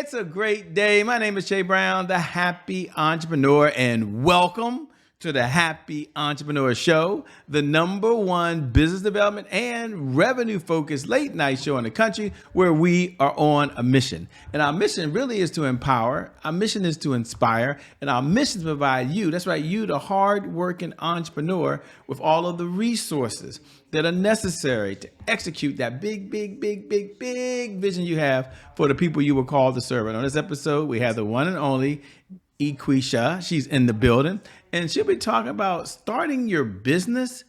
It's a great day. My name is Shay Brown, the Happy Entrepreneur, and welcome to the Happy Entrepreneur Show, the #1 business development and revenue focused late night show in the country where we are on a mission. And our mission really is to empower, our mission is to inspire, and our mission is to provide you, that's right, you, the hard working entrepreneur, with all of the resources that are necessary to execute that big vision you have for the people you were called to serve. And on this episode, we have the one and only Equasha. She's in the building, and she'll be talking about starting your business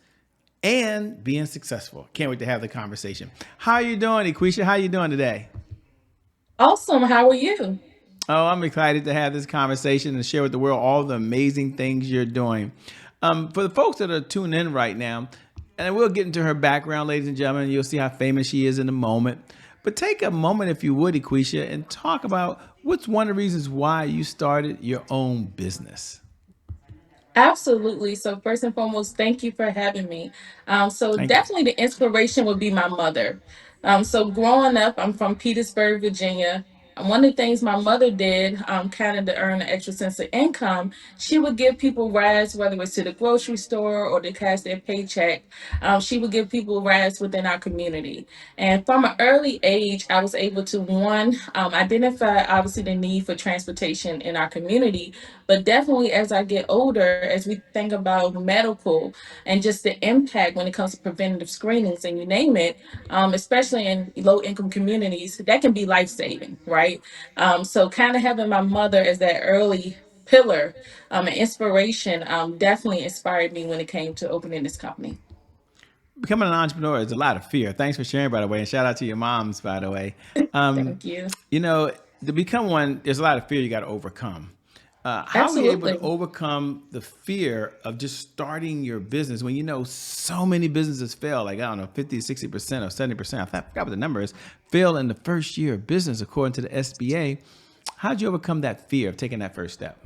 and being successful. Can't wait to have the conversation. How are you doing, Equasha? How are you doing today? Awesome. How are you? Oh, I'm excited to have this conversation and share with the world all the amazing things you're doing. For the folks that are tuning in right now, and we'll get into her background, ladies and gentlemen, you'll see how famous she is in a moment. But take a moment, if you would, Equasha, and talk about what's one of the reasons why you started your own business. Absolutely. So first and foremost, thank you for having me. So Thank you. definitely the inspiration would be my mother. So growing up, I'm from Petersburg, Virginia. And one of the things my mother did, kind of to earn an extra sense of income, she would give people rides, whether it was to the grocery store or to cash their paycheck. She would give people rides within our community. And from an early age, I was able to, one, identify obviously the need for transportation in our community, but definitely as I get older, as we think about medical and just the impact when it comes to preventative screenings and you name it, especially in low income communities, that can be life saving, right? So kind of having my mother as that early pillar and inspiration definitely inspired me when it came to opening this company. Becoming an entrepreneur is a lot of fear. Thanks for sharing, by the way, and shout out to your moms, by the way. Um, Thank you. you know, to become one, there's a lot of fear you got to overcome. How are you able to Absolutely. overcome the fear of just starting your business when you know so many businesses fail, like, I don't know, 50, 60% or 70%, I forgot what the number is, fail in the first year of business, according to the SBA. How'd you overcome that fear of taking that first step?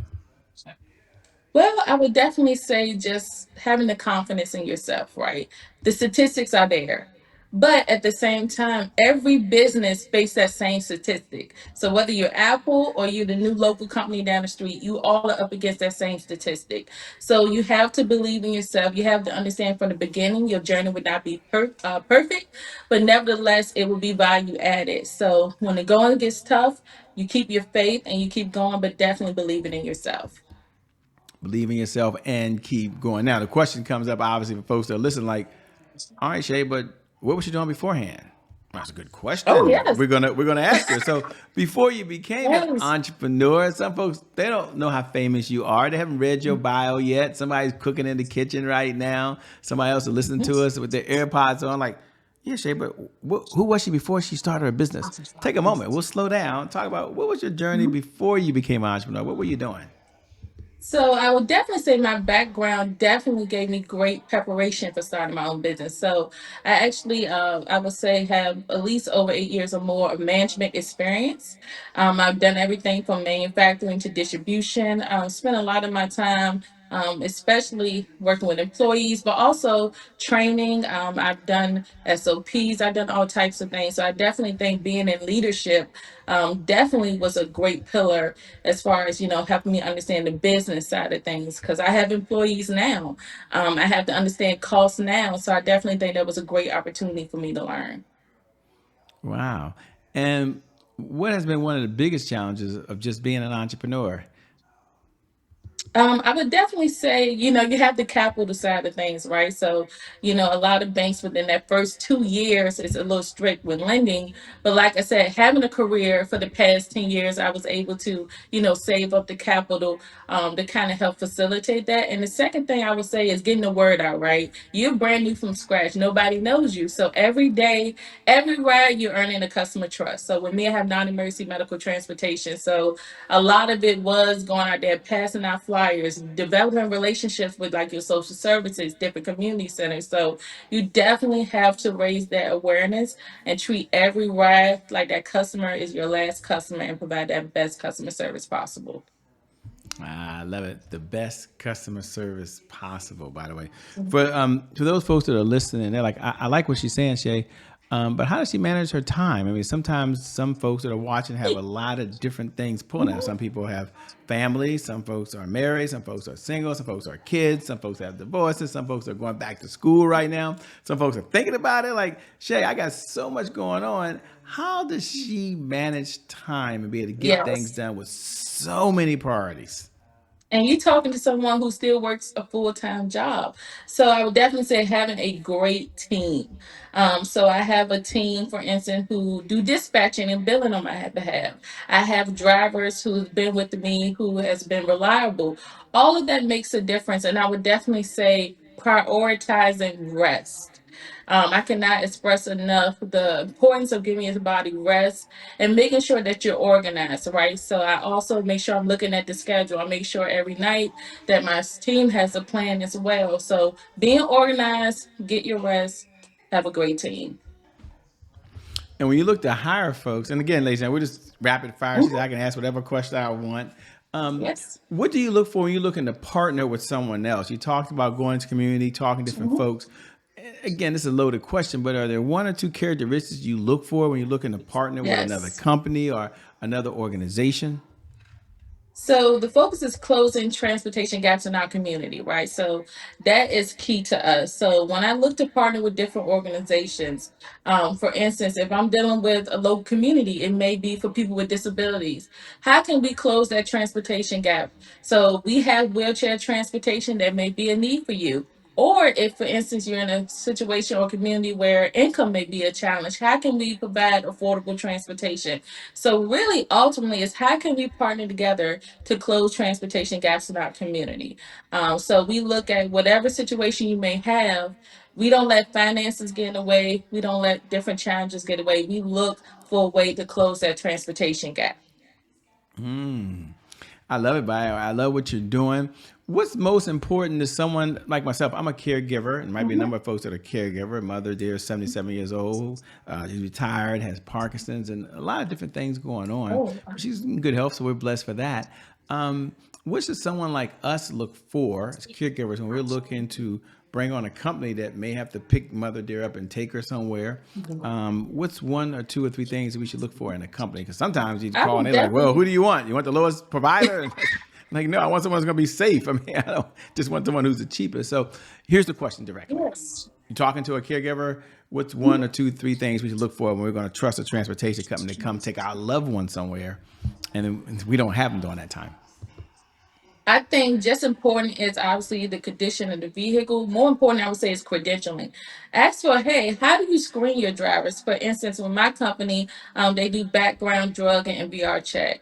Well, I would definitely say just having the confidence in yourself, right? The statistics are there. But at the same time, every business face that same statistic. So whether you're Apple or you're the new local company down the street, you all are up against that same statistic. So you have to believe in yourself. You have to understand from the beginning your journey would not be perfect, but nevertheless, it will be value added. So when the going gets tough, you keep your faith and you keep going, but definitely believing in yourself. Believe in yourself and keep going. Now, the question comes up, obviously, for folks that listen, like, all right, Shay, but what was you doing beforehand? That's a good Oh, question. yes. We're gonna ask her. So before you became an Yes. entrepreneur, some folks they don't know how famous you are. They haven't read your bio yet. Somebody's cooking in the kitchen right now. Somebody else is listening to us with their AirPods on. Like, yeah, Shay, but who was she before she started her business? Take a moment. We'll slow down. Talk about what was your journey before you became an entrepreneur. What were you doing? So I would definitely say my background definitely gave me great preparation for starting my own business. So I actually, I would say, have at least over 8 years or more of management experience. I've done everything from manufacturing to distribution. Spent a lot of my time, especially working with employees, but also training. I've done SOPs. I've done all types of things. So I definitely think being in leadership definitely was a great pillar as far as helping me understand the business side of things because I have employees now. I have to understand costs now, so I definitely think that was a great opportunity for me to learn. Wow. And what has been one of the biggest challenges of just being an entrepreneur? I would definitely say, you have the capital side of things, right? So, a lot of banks within that first 2 years is a little strict with lending. But like I said, having a career for the past 10 years, I was able to, save up the capital to kind of help facilitate that. And the second thing I would say is getting the word out, right? You're brand new from scratch. Nobody knows you. So every day, every ride, you're earning a customer trust. So with me, I have non-emergency medical transportation. So a lot of it was going out there, passing out flyers, developing relationships with like your social services, different community centers. So you definitely have to raise that awareness and treat every ride like that customer is your last customer and provide that best customer service possible. I love it. The best customer service possible, by the way. For those folks that are listening, they're like, I like what she's saying, Shay. But how does she manage her time? I mean, sometimes some folks that are watching have a lot of different things pulling them. Some people have families, some folks are married, some folks are single, some folks are kids, some folks have divorces, some folks are going back to school right now, some folks are thinking about it. Like, Shay, I got so much going on. How does she manage time and be able to get things Yes. done with so many priorities? And you're talking to someone who still works a full-time job. So I would definitely say having a great team. So I have a team, for instance, who do dispatching and billing on my behalf. I have drivers who's been with me who has been reliable. All of that makes a difference. And I would definitely say prioritizing rest. I cannot express enough the importance of giving your body rest and making sure that you're organized, right? So I also make sure I'm looking at the schedule. I make sure every night that my team has a plan as well. So being organized, get your rest, have a great team. And when you look to hire folks, and again, ladies and gentlemen, we're just rapid fire. She said Mhm. I can ask whatever question I want. Um, Yes. what do you look for when you're looking to partner with someone else? You talked about going to community, talking to different Mhm. folks. Again, this is a loaded question, but are there one or two characteristics you look for when you're looking to partner with another Yes. company or another organization? So the focus is closing transportation gaps in our community, right? So that is key to us. So when I look to partner with different organizations, for instance, if I'm dealing with a local community, it may be for people with disabilities. How can we close that transportation gap? So we have wheelchair transportation that may be a need for you. Or if, for instance, you're in a situation or community where income may be a challenge, how can we provide affordable transportation? So really, ultimately, is how can we partner together to close transportation gaps in our community. So we look at whatever situation you may have. We don't let finances get in the way. We don't let different challenges get away. We look for a way to close that transportation gap. I love it, Bio. I love what you're doing. What's most important to someone like myself? I'm a caregiver, and might be a Mhm. number of folks that are caregiver. Mother dear, 77 years old. She's retired, has Parkinson's, and a lot of different things going on. Oh, But she's in good health, so we're blessed for that. What should someone like us look for as caregivers when we're looking to bring on a company that may have to pick Mother Dear up and take her somewhere? What's one or two or three things that we should look for in a company? Because sometimes you I call and would they're like, "Well, definitely. who do you want? You want the lowest provider?" And like, no, I want someone who's going to be safe. I mean, I don't just want someone who's the cheapest. So here's the question directly: Yes. you're talking to a caregiver. What's one or two, three things we should look for when we're going to trust a transportation company to come take our loved one somewhere, and then we don't have them during that time? I think just important is obviously the condition of the vehicle. More important, I would say, is credentialing. Ask for, hey, how do you screen your drivers? For instance, with my company, they do background drug and VR check.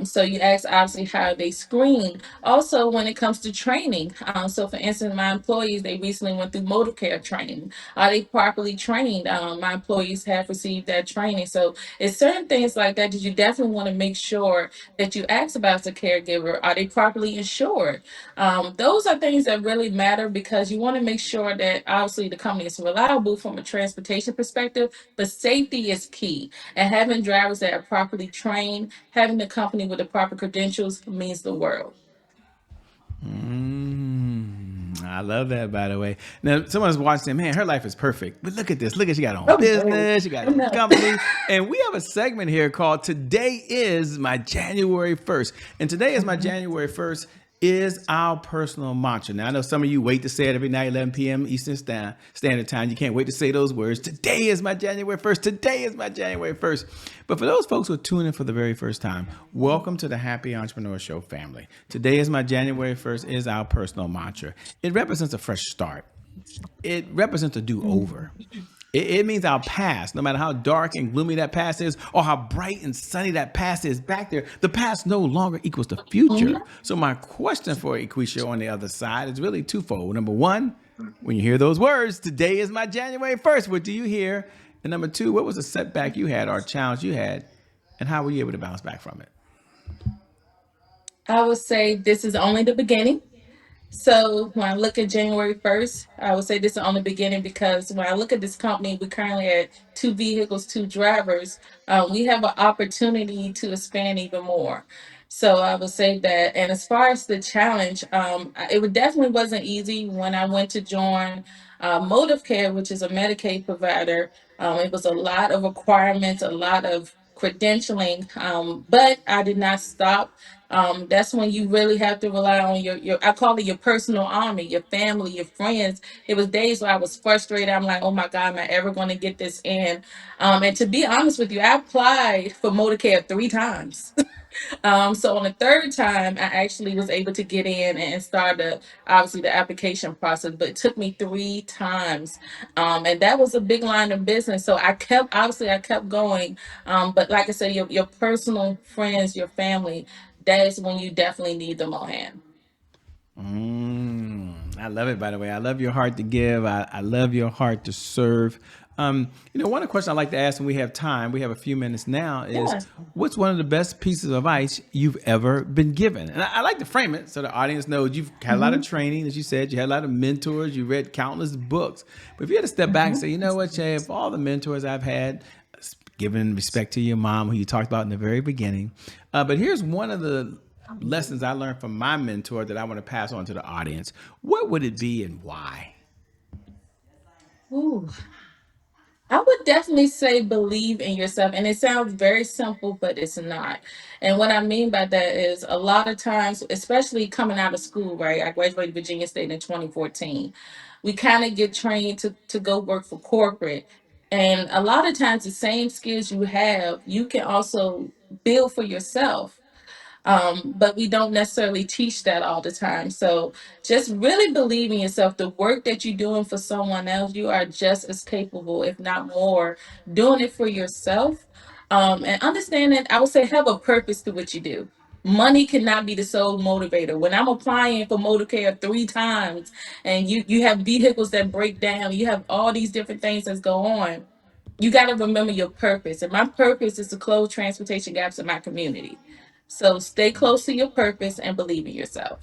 So you ask obviously how they screen. Also, when it comes to training, so for instance, my employees they recently went through motor care training. Are they properly trained? My employees have received that training. So it's certain things like that that you definitely want to make sure that you ask about as a caregiver. Are they properly insured? Those are things that really matter because you want to make sure that obviously the company is reliable from a transportation perspective, but safety is key. And having drivers that are properly trained, having the company with the proper credentials means the world. I love that, by the way. Now, someone's watching, man, her life is perfect. But look at this. Look at she got her own Oh, no. business, she got Oh, her own no. company. And we have a segment here called Today is My January 1st. And today is my January 1st is our personal mantra. Now, I know some of you wait to say it every night, 11 p.m. Eastern Standard Time. You can't wait to say those words. Today is my January 1st. Today is my January 1st. But for those folks who are tuning in for the very first time, welcome to the Happy Entrepreneur Show family. Today is my January 1st is our personal mantra. It represents a fresh start. It represents a do-over. It means our past, no matter how dark and gloomy that past is, or how bright and sunny that past is back there, the past no longer equals the future. Mhm. So my question for Equasha on the other side is really twofold. Number one, when you hear those words, today is my January 1st, what do you hear? And number two, what was a setback you had or a challenge you had, and how were you able to bounce back from it? I would say this is only the beginning. So when I look at January 1st, I would say this is on the beginning because when I look at this company, we currently at two vehicles, two drivers. We have an opportunity to expand even more. So I would say that. And as far as the challenge, it definitely wasn't easy when I went to join Motive Care, which is a Medicaid provider. It was a lot of requirements, a lot of credentialing, but I did not stop. That's when you really have to rely on your I call it your personal army, your family, your friends. It was days where I was frustrated. I'm like, oh my God, am I ever going to get this in? And to be honest with you, I applied for Motorcare 3 times. So on the third time, I actually was able to get in and start obviously the application process, but it took me 3 times. And that was a big line of business. So I kept going. But like I said, your personal friends, your family, that is when you definitely need them on hand. I love it, by the way. I love your heart to give. I love your heart to serve. One of the questions I like to ask when we have time, we have a few minutes now, is Yeah. what's one of the best pieces of advice you've ever been given? And I like to frame it so the audience knows you've had a lot of Hmm. training, as you said, you had a lot of mentors, you read countless books. But if you had to step back and say, you know what, Jay, of all the mentors I've had, giving respect to your mom, who you talked about in the very beginning, but here's one of the lessons I learned from my mentor that I want to pass on to the audience. What would it be and why? Ooh. I would definitely say believe in yourself. And it sounds very simple, but it's not. And what I mean by that is a lot of times, especially coming out of school, right? I graduated Virginia State in 2014. We kind of get trained to go work for corporate. And a lot of times, the same skills you have, you can also build for yourself, but we don't necessarily teach that all the time. So just really believe in yourself. The work that you're doing for someone else, you are just as capable, if not more, doing it for yourself. And understanding, I would say, have a purpose to what you do. Money cannot be the sole motivator. When I'm applying for motor care 3 times, and you have vehicles that break down, you have all these different things that go on, you got to remember your purpose. And my purpose is to close transportation gaps in my community. So stay close to your purpose and believe in yourself.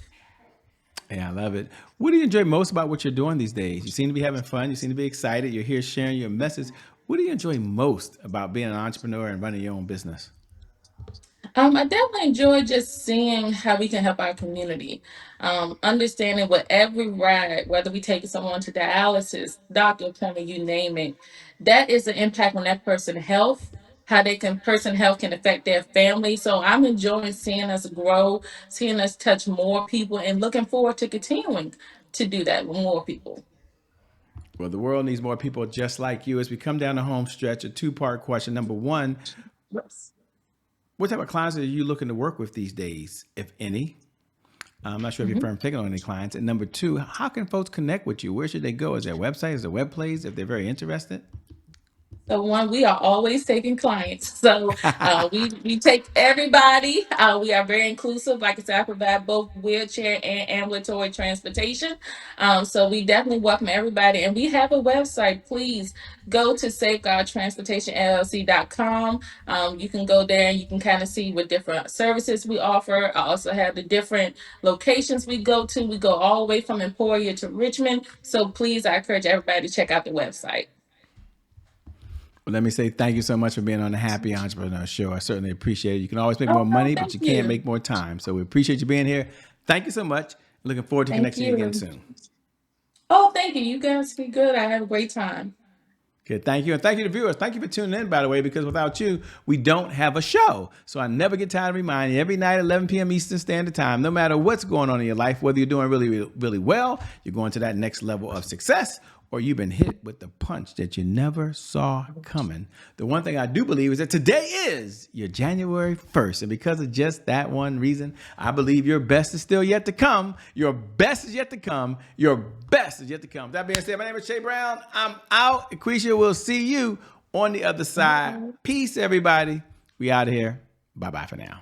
Yeah, I love it. What do you enjoy most about what you're doing these days? You seem to be having fun. You seem to be excited. You're here sharing your message. What do you enjoy most about being an entrepreneur and running your own business? I definitely enjoy just seeing how we can help our community. Understanding what every ride, whether we take someone to dialysis, doctor appointment, you name it, that is an impact on that person's health. How they can person health can affect their family. So I'm enjoying seeing us grow, seeing us touch more people, and looking forward to continuing to do that with more people. Well, the world needs more people just like you. As we come down the home stretch, a two-part question. Number one, Yes. what type of clients are you looking to work with these days, if any? I'm not sure if your firm's taking on any clients. And number two, how can folks connect with you? Where should they go? Is there a website? Is there web plays if they're very interested? So one, we are always taking clients. So we take everybody. We are very inclusive. Like I said, I provide both wheelchair and ambulatory transportation. So we definitely welcome everybody. And we have a website. Please go to safeguardtransportationllc.com. You can go there and you can kind of see what different services we offer. I also have the different locations we go to. We go all the way from Emporia to Richmond. So please, I encourage everybody to check out the website. Well, let me say thank you so much for being on the Happy Entrepreneur Show. I certainly appreciate it. You can always make Oh, more no, money, but thank you can't you. make more time. So we appreciate you being here. Thank you so much. Looking forward to Thank connecting you again you. soon. Oh, thank you. You guys be good. I had a great time. Okay, thank you. And thank you to viewers. Thank you for tuning in, by the way, because without you, we don't have a show. So I never get tired of reminding you every night at 11 p.m. Eastern Standard Time, no matter what's going on in your life, whether you're doing really, really, really well, you're going to that next level of success, or you've been hit with the punch that you never saw coming. The one thing I do believe is that today is your January 1st. And because of just that one reason, I believe your best is still yet to come. Your best is yet to come. Your best is yet to come. That being said, my name is Shay Brown. I'm out. Equasha will see you on the other side. Bye. Peace, everybody. We out of here. Bye-bye for now.